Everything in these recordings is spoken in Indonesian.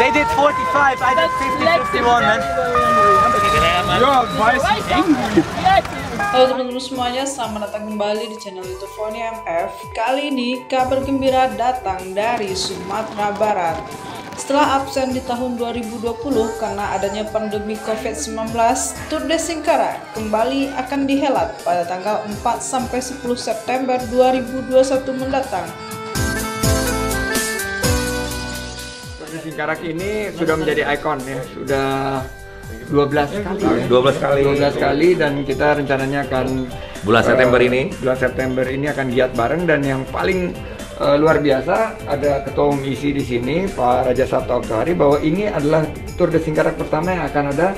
They did 45, I did 50, 51, man. Ja, weiß ich Englisch. Halo teman-teman semuanya, selamat datang kembali di channel YouTube Foni MF. Kali ini kabar gembira datang dari Sumatera Barat. Setelah absen di tahun 2020 karena adanya pandemi COVID-19, Tour de Singkarak kembali akan dihelat pada tanggal 4-10 September 2021 mendatang. Tour de Singkarak ini sudah menjadi ikon ya, sudah 12 kali ya. 12 kali dan kita rencananya akan bulan September ini akan giat bareng, dan yang paling luar biasa ada ketua umum ISI di sini Pak Raja Sabta Oktohari, bahwa ini adalah Tour de Singkarak pertama yang akan ada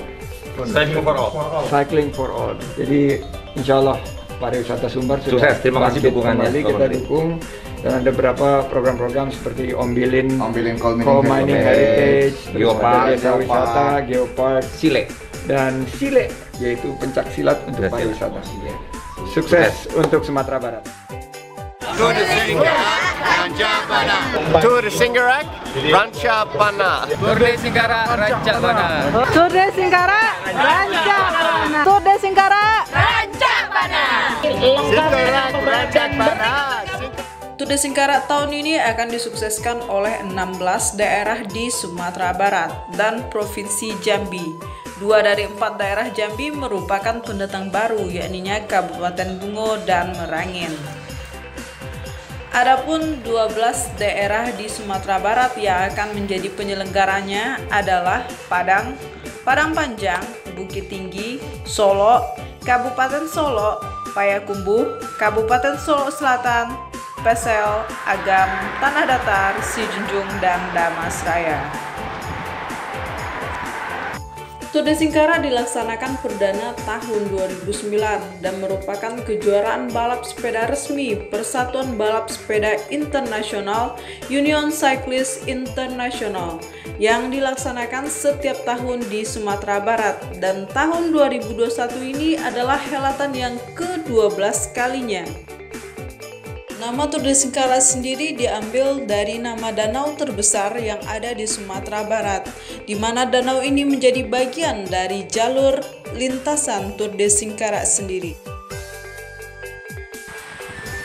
Cycling for All. Jadi insya Allah pariwisata Sumbar sukses. Terima kasih dukungannya. Kita dukung. Dan ada beberapa program-program seperti Ombilin Coal Mining Heritage, Geopark, Desa Wisata, Geopark, Sile, dan Sile, yaitu pencak silat untuk pariwisata. Sukses untuk Sumatera Barat. Tour de Singkarak, Rancabana. Tour de Singkarak, Rancabana. Tour de Singkarak, Rancabana. Tour de Singkarak, Rancabana. Tour de Singkarak, Rancabana. Singkarak, Rancabana. Tour de Singkarak tahun ini akan disukseskan oleh 16 daerah di Sumatera Barat dan Provinsi Jambi. 2 dari 4 daerah Jambi merupakan pendatang baru, yakninya Kabupaten Bungo dan Merangin. Adapun 12 daerah di Sumatera Barat yang akan menjadi penyelenggaranya adalah Padang, Padang Panjang, Bukit Tinggi, Solo, Kabupaten Solo, Payakumbuh, Kabupaten Solo Selatan, Pesel, Agam, Tanah Datar, Sijunjung, dan Damasraya. Tour de Singkarak dilaksanakan perdana tahun 2009 dan merupakan kejuaraan balap sepeda resmi Persatuan Balap Sepeda Internasional Union Cyclist International yang dilaksanakan setiap tahun di Sumatera Barat, dan tahun 2021 ini adalah helatan yang ke-12 kalinya. Nama Tour de Singkarak sendiri diambil dari nama danau terbesar yang ada di Sumatera Barat, di mana danau ini menjadi bagian dari jalur lintasan Tour de Singkarak sendiri.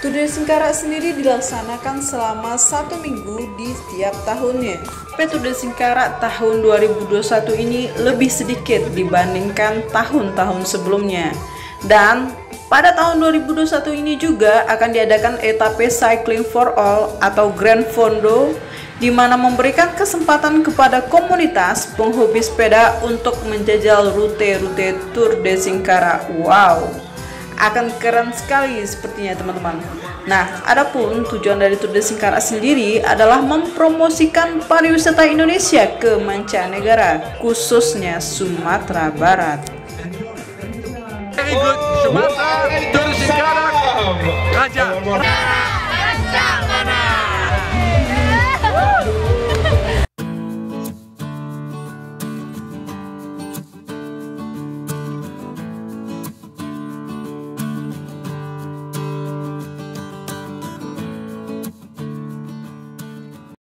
Tour de Singkarak sendiri dilaksanakan selama 1 minggu di setiap tahunnya. Tour de Singkarak tahun 2021 ini lebih sedikit dibandingkan tahun-tahun sebelumnya, dan pada tahun 2021 ini juga akan diadakan etape Cycling for All atau Grand Fondo, di mana memberikan kesempatan kepada komunitas penghobi sepeda untuk menjajal rute-rute Tour de Singkarak. Wow, akan keren sekali sepertinya teman-teman. Nah, adapun tujuan dari Tour de Singkarak sendiri adalah mempromosikan pariwisata Indonesia ke mancanegara, khususnya Sumatera Barat. Very good, Sumatera, Tour de Singkarak, Raja.